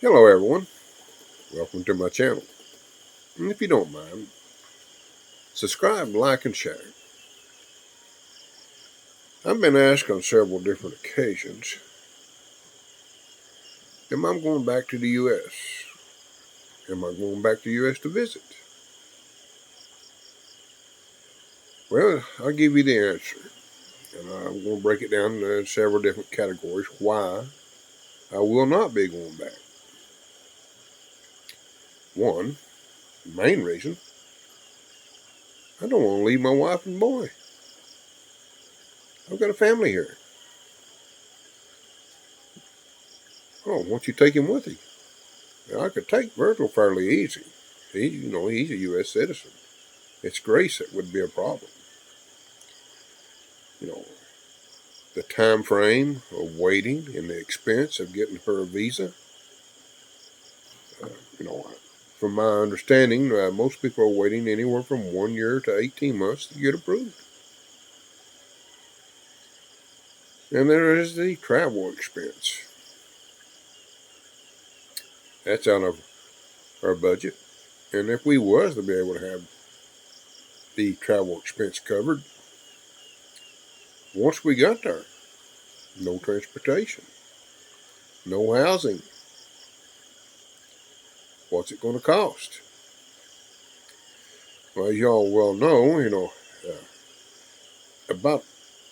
Hello everyone, welcome to my channel. And if you don't mind, subscribe, like, and share. I've been asked on several different occasions, am I going back to the U.S.? Am I going back to the U.S. to visit? Well, I'll give you the answer. And I'm going to break it down into several different categories why I will not be going back. One, the main reason, I don't want to leave my wife and boy. I've got a family here. Oh, why don't you take him with you? Now, I could take Virgil fairly easy. He's a U.S. citizen. It's Grace that would be a problem. You know, the time frame of waiting and the expense of getting her a visa. Uh, you know, from my understanding, most people are waiting anywhere from 1 year to 18 months to get approved. And there is the travel expense. That's out of our budget. And if we was to be able to have the travel expense covered, once we got there, no transportation, no housing. What's it going to cost? Well, as y'all well know, uh, about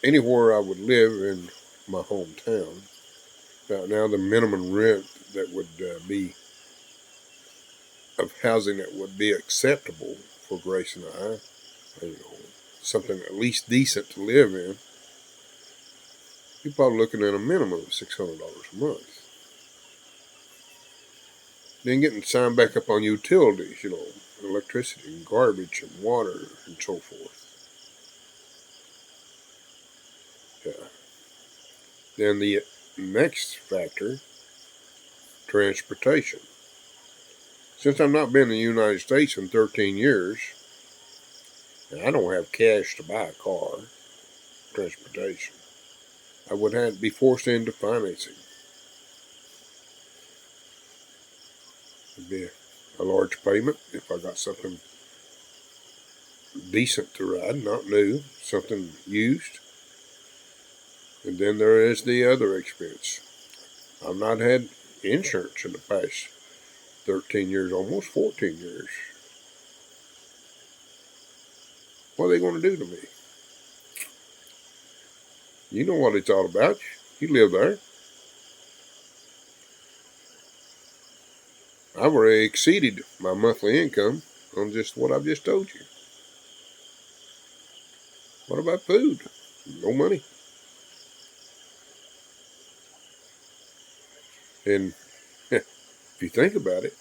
anywhere I would live in my hometown. Now the minimum rent that would be of housing that would be acceptable for Grace and something at least decent to live in, you're probably looking at a minimum of $600 a month. Then getting signed back up on utilities, electricity and garbage and water and so forth. Yeah. Then the next factor, transportation. Since I've not been in the United States in 13 years, and I don't have cash to buy a car, transportation, I would have to be forced into financing. It'd be a large payment if I got something decent to ride, not new, something used. And then there is the other expense. I've not had insurance in the past 13 years, almost 14 years. What are they going to do to me? You know what it's all about. You live there. I've already exceeded my monthly income on just what I've just told you. What about food? No money. And if you think about it,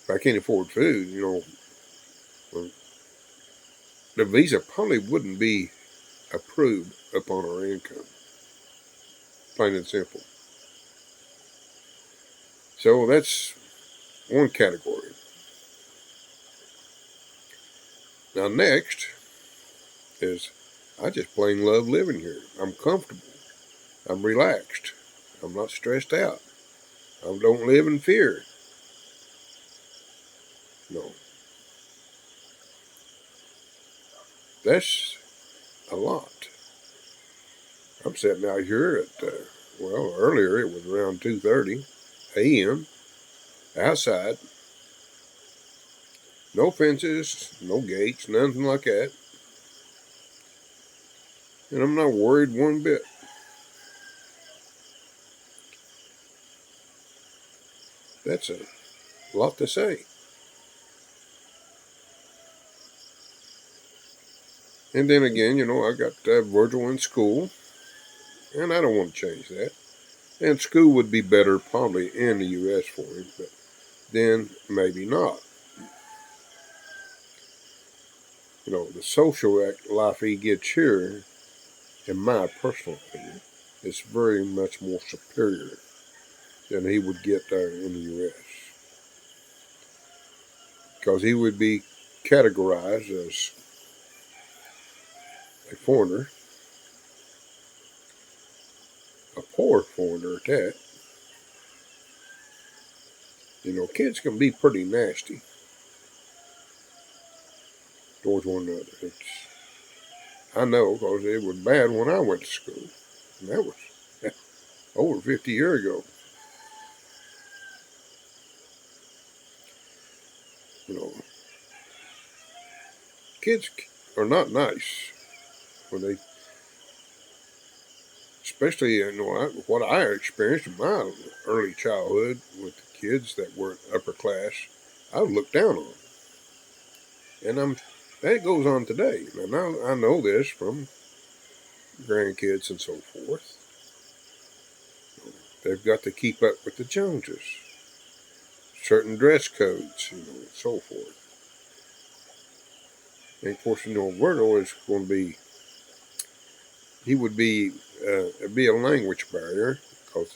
if I can't afford food, well, the visa probably wouldn't be approved upon our income. Plain and simple. So that's one category. Now, next is I just plain love living here. I'm comfortable. I'm relaxed. I'm not stressed out. I don't live in fear. No, that's a lot. I'm sitting out here at, earlier it was around 2:30 a.m. outside. No fences, no gates, nothing like that. And I'm not worried one bit. That's a lot to say. And then again, I got Virgil in school, and I don't want to change that. And school would be better probably in the U.S. for him, but then maybe not. The social life he gets here, in my personal opinion, is very much more superior than he would get there in the U.S. Because he would be categorized as a foreigner, a poor foreigner at that, You know, kids can be pretty nasty towards one another. I know because it was bad when I went to school. And that was over 50 years ago. You know, kids are not nice when they, especially what I experienced in my early childhood with the kids that were upper class. I was looked down on, and that goes on today. And I know this from grandkids and so forth. They've got to keep up with the Joneses, certain dress codes, and so forth. And of course, Roberto is going to be, he would be a language barrier because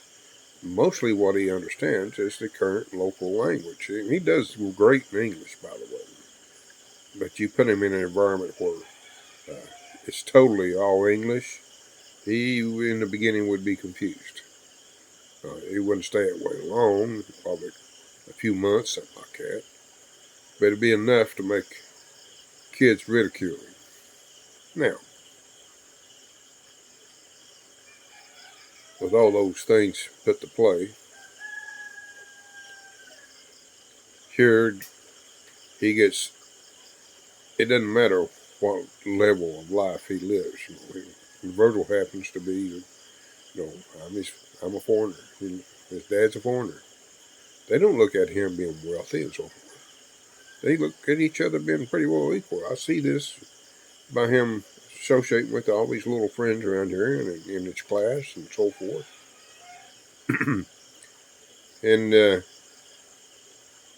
mostly what he understands is the current local language. And he does great in English, by the way. But you put him in an environment where it's totally all English, he in the beginning would be confused. He wouldn't stay that way long, probably a few months, something like that. But it'd be enough to make kids ridicule him. Now, with all those things put to play, here he gets, it doesn't matter what level of life he lives. Virgil happens to be, I'm a foreigner. His dad's a foreigner. They don't look at him being wealthy and so forth. They look at each other being pretty well equal. I see this by him associating with all these little friends around here in his class and so forth. And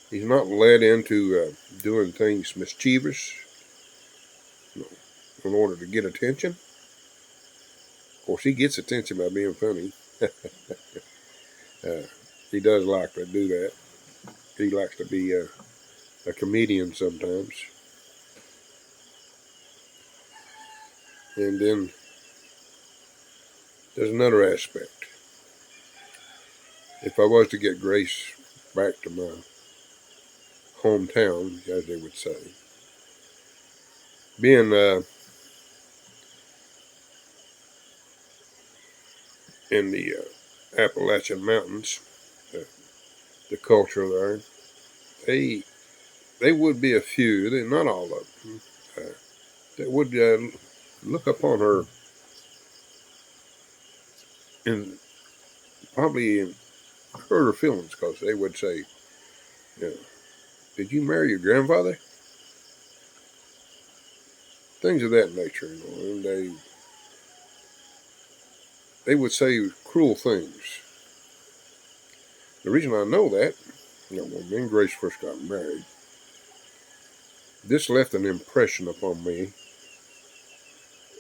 he's not led into doing things mischievous, in order to get attention. Of course, he gets attention by being funny. uh, he does like to do that. He likes to be a comedian sometimes. And then there's another aspect. If I was to get Grace back to my hometown, as they would say, being in the Appalachian Mountains, the culture there, they would be a few, not all of them, that would look upon her and probably hurt her feelings because they would say, you know, "Did you marry your grandfather?" Things of that nature, and they would say cruel things. The reason I know that, when me and Grace first got married, this left an impression upon me,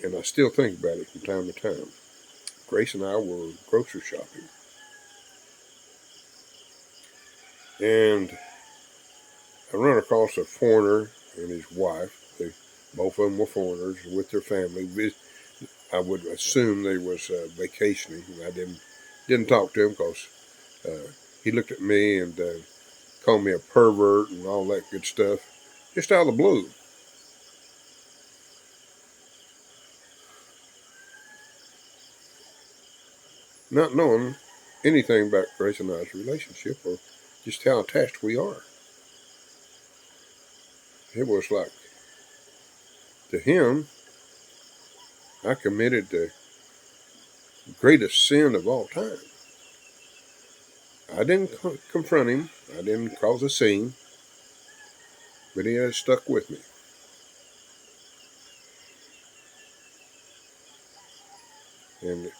and I still think about it from time to time. Grace and I were grocery shopping, and I run across a foreigner and his wife. Both of them were foreigners with their family. I would assume they was vacationing. I didn't talk to him because he looked at me and called me a pervert and all that good stuff, just out of the blue. Not knowing anything about Grace and I's relationship or just how attached we are. It was like, to him, I committed the greatest sin of all time. I didn't confront him. I didn't cause a scene. But he has stuck with me. And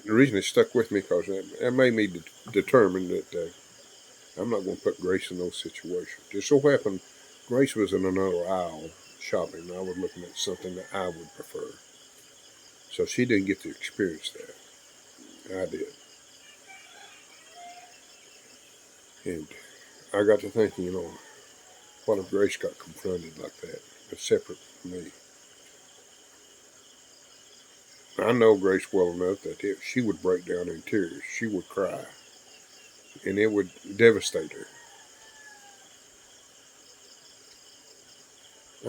the reason it stuck with me because that made me determined that I'm not going to put Grace in those situations. Just so happened, Grace was in another aisle shopping, and I was looking at something that I would prefer. So she didn't get to experience that. I did. And I got to thinking, what if Grace got confronted like that? It's separate from me. I know Grace well enough that if she would break down in tears, she would cry. and it would devastate her.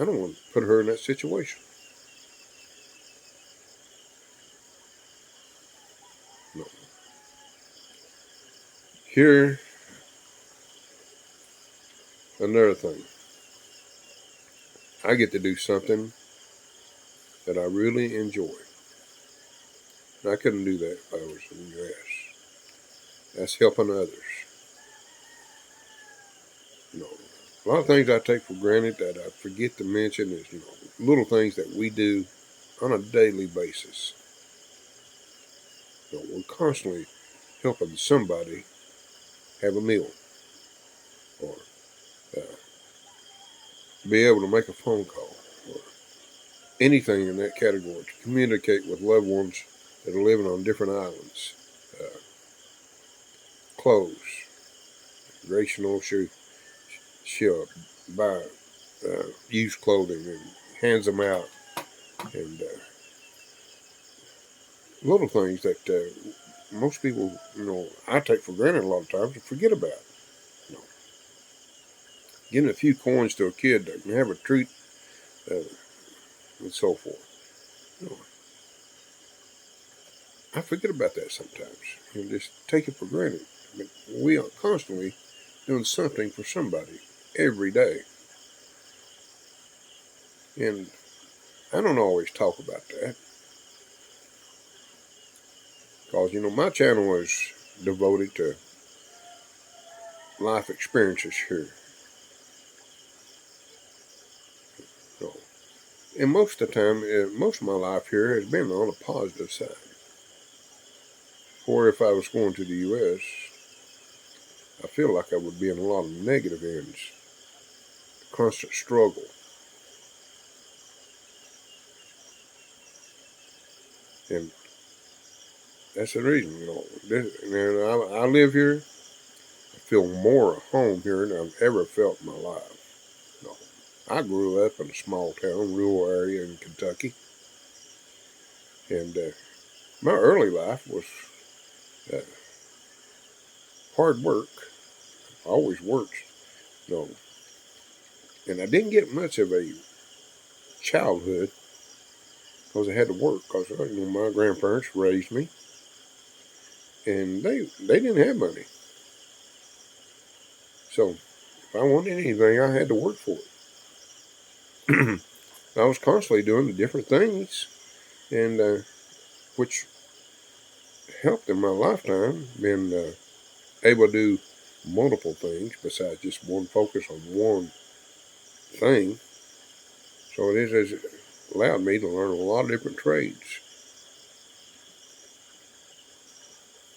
I don't want to put her in that situation. No. Here, another thing. I get to do something that I really enjoy. And I couldn't do that if I was in the U.S. That's helping others. You know, a lot of things I take for granted that I forget to mention is, little things that we do on a daily basis. We're constantly helping somebody have a meal or uh, be able to make a phone call or anything in that category to communicate with loved ones that are living on different islands. Uh, Clothes. Grayson will she'll buy used clothing and hands them out, and little things that most people, I take for granted a lot of times and forget about. You know, Giving a few coins to a kid that can have a treat, uh, and so forth. You know, I forget about that sometimes and just take it for granted. I mean, we are constantly doing something for somebody every day, and I don't always talk about that because my channel is devoted to life experiences here. So, and most of the time, most of my life here has been on a positive side. Or if I was going to the U.S., I feel like I would be in a lot of negative ends, constant struggle. And that's the reason, I live here. I feel more at home here than I've ever felt in my life. You know, I grew up in a small town, rural area in Kentucky. And my early life was uh, hard work. I always worked, you know, and I didn't get much of a childhood because I had to work because my grandparents raised me and they didn't have money. So if I wanted anything, I had to work for it. I was constantly doing the different things, and which helped in my lifetime, being able to do multiple things besides just one focus on one thing. So it has allowed me to learn a lot of different trades.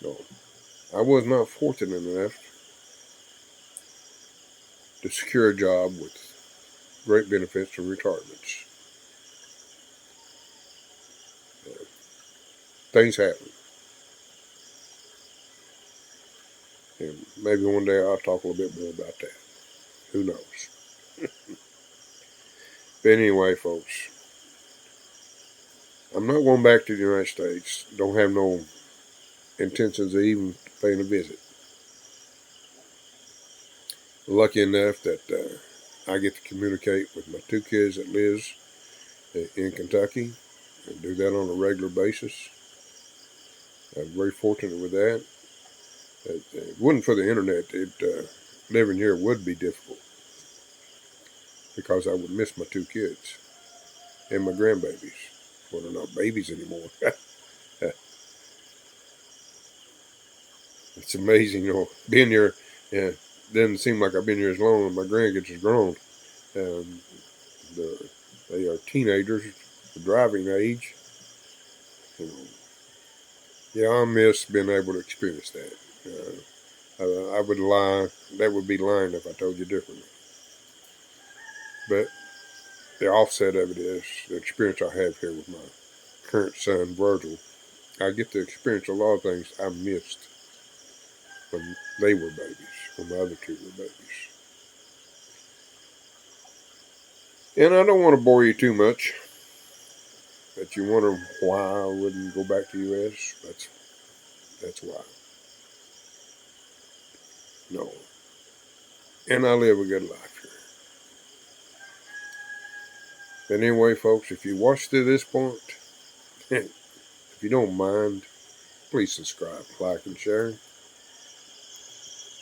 So I was not fortunate enough to secure a job with great benefits and retirements. Things happen. And maybe one day I'll talk a little bit more about that. Who knows? But anyway, folks, I'm not going back to the United States. Don't have no intentions of even paying a visit. Lucky enough that I get to communicate with my two kids that lives in Kentucky and do that on a regular basis. I'm very fortunate with that. If it wasn't for the internet, living here would be difficult because I would miss my two kids and my grandbabies. Well, they're not babies anymore. It's amazing, being here. Yeah, doesn't seem like I've been here as long as my grandkids has grown. Um, they are teenagers, the driving age. You know, yeah, I miss being able to experience that. I would lie. That would be lying if I told you differently. But the offset of it is the experience I have here with my current son, Virgil. I get to experience a lot of things I missed when they were babies, when my other two were babies. And I don't want to bore you too much, but you wonder why I wouldn't go back to the U.S. That's why. No. And I live a good life here. But anyway, folks, if you watched to this point, if you don't mind, please subscribe, like, and share.